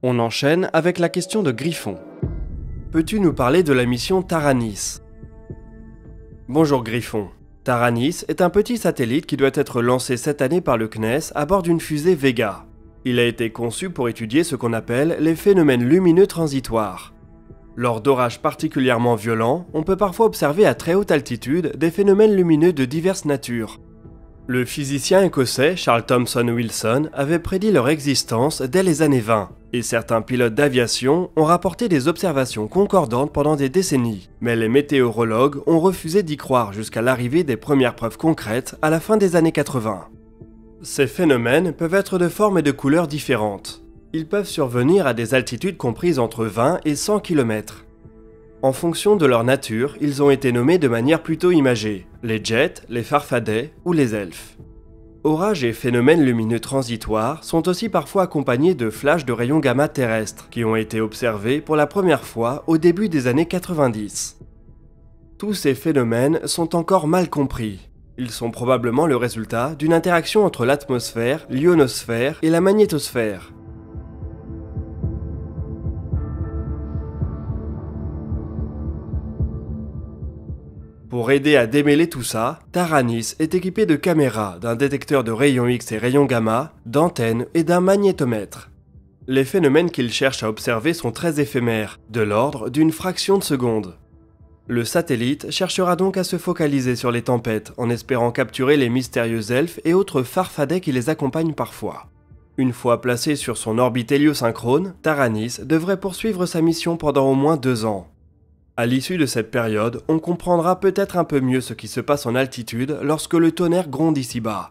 On enchaîne avec la question de Griffon. Peux-tu nous parler de la mission Taranis? Bonjour Griffon. Taranis est un petit satellite qui doit être lancé cette année par le CNES à bord d'une fusée Vega. Il a été conçu pour étudier ce qu'on appelle les phénomènes lumineux transitoires. Lors d'orages particulièrement violents, on peut parfois observer à très haute altitude des phénomènes lumineux de diverses natures. Le physicien écossais Charles Thomson Wilson avait prédit leur existence dès les années 20, et certains pilotes d'aviation ont rapporté des observations concordantes pendant des décennies, mais les météorologues ont refusé d'y croire jusqu'à l'arrivée des premières preuves concrètes à la fin des années 80. Ces phénomènes peuvent être de formes et de couleurs différentes. Ils peuvent survenir à des altitudes comprises entre 20 et 100 km. En fonction de leur nature, ils ont été nommés de manière plutôt imagée, les jets, les farfadets ou les elfes. Orages et phénomènes lumineux transitoires sont aussi parfois accompagnés de flashs de rayons gamma terrestres qui ont été observés pour la première fois au début des années 90. Tous ces phénomènes sont encore mal compris. Ils sont probablement le résultat d'une interaction entre l'atmosphère, l'ionosphère et la magnétosphère. Pour aider à démêler tout ça, Taranis est équipé de caméras, d'un détecteur de rayons X et rayons gamma, d'antennes et d'un magnétomètre. Les phénomènes qu'il cherche à observer sont très éphémères, de l'ordre d'une fraction de seconde. Le satellite cherchera donc à se focaliser sur les tempêtes, en espérant capturer les mystérieux elfes et autres farfadets qui les accompagnent parfois. Une fois placé sur son orbite héliosynchrone, Taranis devrait poursuivre sa mission pendant au moins 2 ans. À l'issue de cette période, on comprendra peut-être un peu mieux ce qui se passe en altitude lorsque le tonnerre gronde ici-bas.